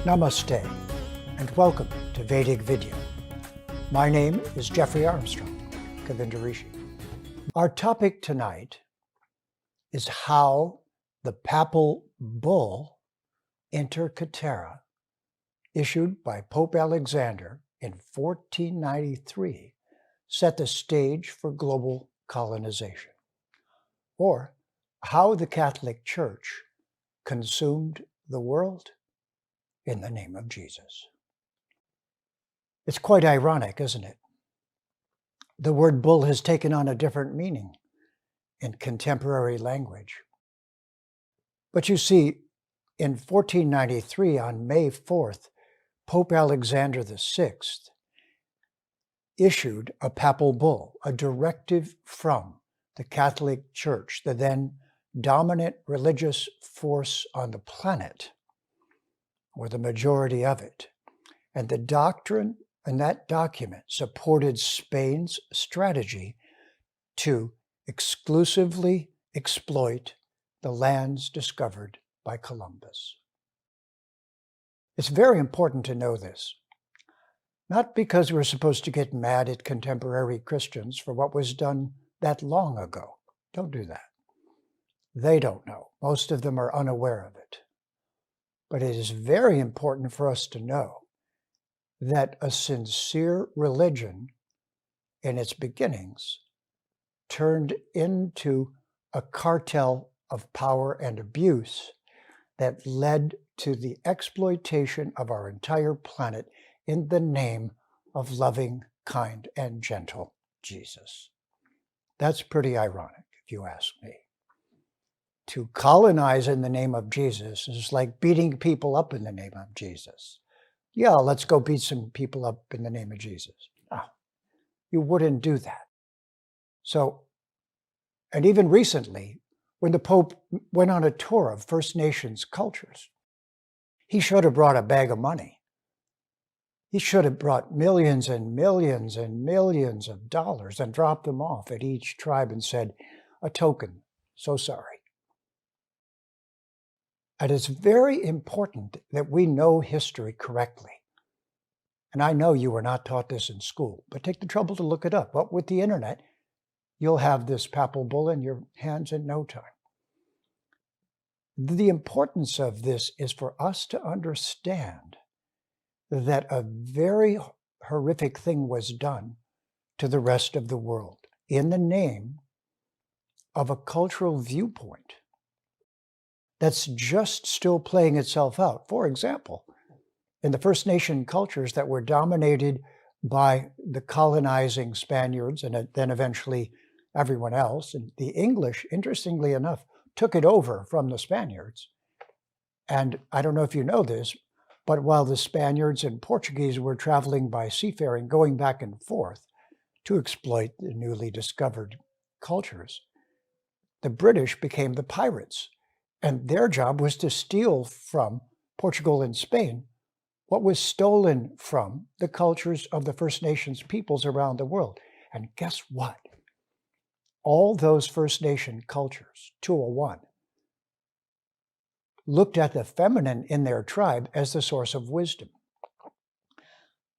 Namaste, and welcome to Vedic Video. My name is Jeffery Armstrong, Kavindarishi. Our topic tonight is how the papal bull Inter Caetera, issued by Pope Alexander in 1493, set the stage for global colonization, or how the Catholic Church consumed the world in the name of Jesus. It's quite ironic, isn't it? The word bull has taken on a different meaning in contemporary language. But you see, in 1493, on May 4th, Pope Alexander VI issued a papal bull, a directive from the Catholic Church, the then dominant religious force on the planet, or the majority of it. And the doctrine in that document supported Spain's strategy to exclusively exploit the lands discovered by Columbus. It's very important to know this, not because we're supposed to get mad at contemporary Christians for what was done that long ago. Don't do that. They don't know. Most of them are unaware of it. But it is very important for us to know that a sincere religion in its beginnings turned into a cartel of power and abuse that led to the exploitation of our entire planet in the name of loving, kind, and gentle Jesus. That's pretty ironic, if you ask me. To colonize in the name of Jesus is like beating people up in the name of Jesus. Yeah, let's go beat some people up in the name of Jesus. No, you wouldn't do that. So, and even recently, when the Pope went on a tour of First Nations cultures, he should have brought a bag of money. He should have brought millions and millions and millions of dollars and dropped them off at each tribe and said, a token, so sorry. And it's very important that we know history correctly. And I know you were not taught this in school, but take the trouble to look it up. But with the internet, you'll have this papal bull in your hands in no time. The importance of this is for us to understand that a very horrific thing was done to the rest of the world in the name of a cultural viewpoint that's just still playing itself out. For example, in the First Nation cultures that were dominated by the colonizing Spaniards and then eventually everyone else, and the English, interestingly enough, took it over from the Spaniards. And I don't know if you know this, but while the Spaniards and Portuguese were traveling by seafaring, going back and forth to exploit the newly discovered cultures, the British became the pirates. And their job was to steal from Portugal and Spain what was stolen from the cultures of the First Nations peoples around the world. And guess what? All those First Nation cultures, 201, looked at the feminine in their tribe as the source of wisdom.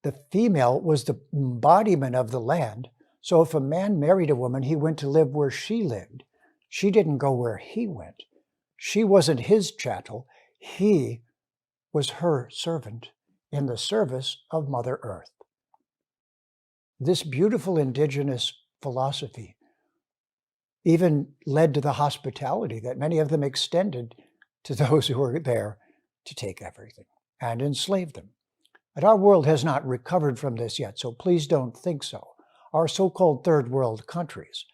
The female was the embodiment of the land. So if a man married a woman, he went to live where she lived. She didn't go where he went. She wasn't his chattel. He was her servant in the service of Mother Earth. This beautiful indigenous philosophy even led to the hospitality that many of them extended to those who were there to take everything and enslave them. And our world has not recovered from this yet, so please don't think so. Our so-called third world countries,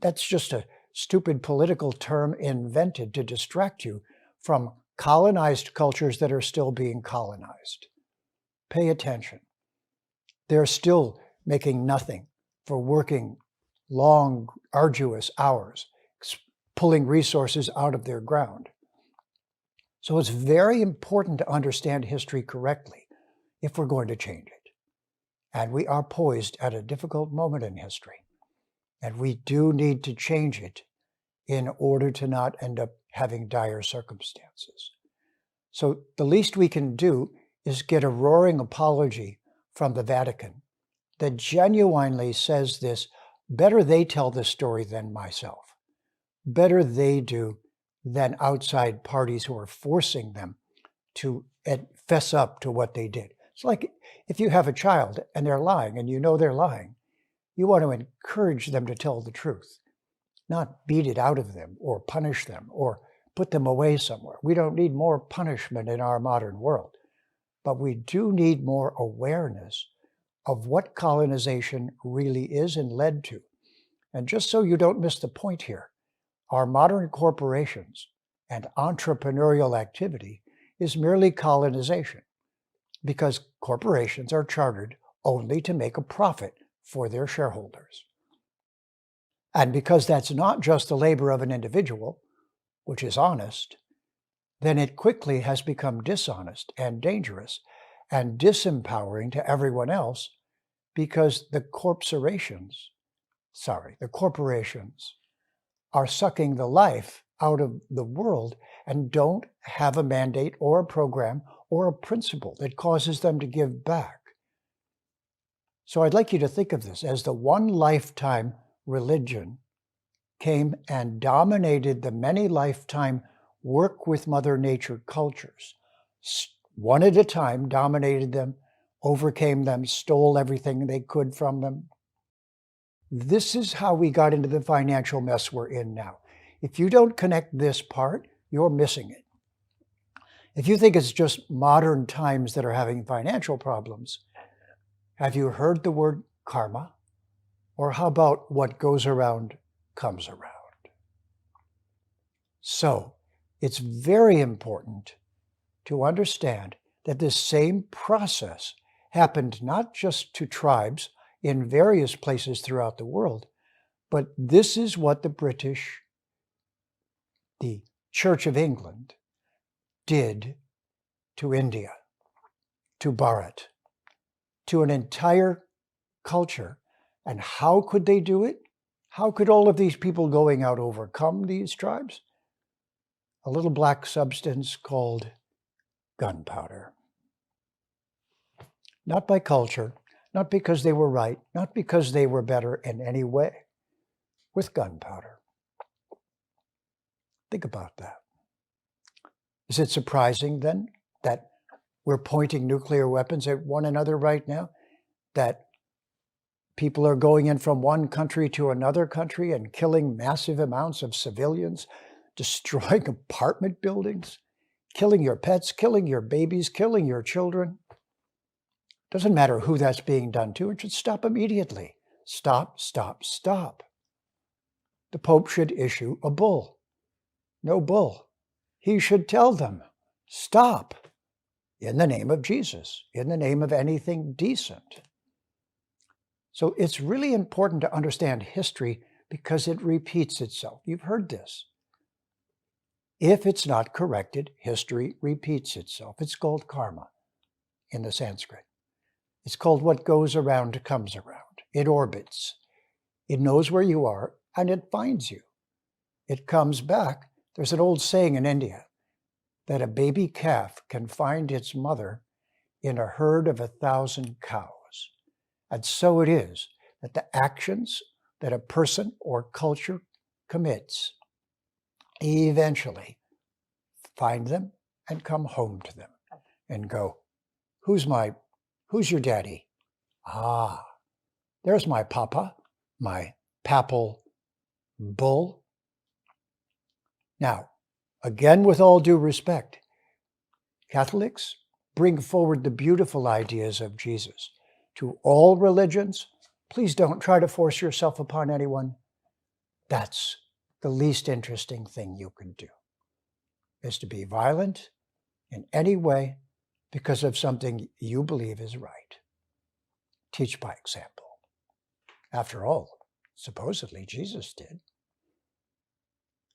that's just a stupid political term invented to distract you from colonized cultures that are still being colonized. Pay attention. They're still making nothing for working long, arduous hours, pulling resources out of their ground. So it's very important to understand history correctly if we're going to change it. And we are poised at a difficult moment in history. And we do need to change it in order to not end up having dire circumstances. So the least we can do is get a roaring apology from the Vatican that genuinely says this, better they tell the story than myself. Better they do than outside parties who are forcing them to fess up to what they did. It's like if you have a child and they're lying and you know they're lying, you want to encourage them to tell the truth, not beat it out of them or punish them or put them away somewhere. We don't need more punishment in our modern world, but we do need more awareness of what colonization really is and led to. And just so you don't miss the point here, our modern corporations and entrepreneurial activity is merely colonization, because corporations are chartered only to make a profit for their shareholders. And because that's not just the labor of an individual, which is honest, then it quickly has become dishonest and dangerous and disempowering to everyone else, because the corporations are sucking the life out of the world and don't have a mandate or a program or a principle that causes them to give back. So I'd like you to think of this as the one lifetime religion came and dominated the many lifetime work with Mother Nature cultures. One at a time, dominated them, overcame them, stole everything they could from them. This is how we got into the financial mess we're in now. If you don't connect this part, you're missing it. If you think it's just modern times that are having financial problems, have you heard the word karma? Or how about what goes around comes around? So it's very important to understand that this same process happened not just to tribes in various places throughout the world, but this is what the British, the Church of England, did to India, to Bharat, to an entire culture. And how could they do it? How could all of these people going out overcome these tribes? A little black substance called gunpowder. Not by culture, not because they were right, not because they were better in any way, with gunpowder. Think about that. Is it surprising then that we're pointing nuclear weapons at one another right now? That people are going in from one country to another country and killing massive amounts of civilians, destroying apartment buildings, killing your pets, killing your babies, killing your children? Doesn't matter who that's being done to. It should stop immediately. Stop, stop, stop. The Pope should issue a bull. No bull. He should tell them, stop, in the name of Jesus, in the name of anything decent. So it's really important to understand history because it repeats itself. You've heard this. If it's not corrected, history repeats itself. It's called karma in the Sanskrit. It's called what goes around comes around. It orbits. It knows where you are and it finds you. It comes back. There's an old saying in India that a baby calf can find its mother in a herd of 1,000 cows. And so it is that the actions that a person or culture commits eventually find them and come home to them and go, who's your daddy? Ah, there's my papa, my papal bull. Now, again, with all due respect, Catholics bring forward the beautiful ideas of Jesus to all religions. Please don't try to force yourself upon anyone. That's the least interesting thing you can do, is to be violent in any way because of something you believe is right. Teach by example. After all, supposedly Jesus did.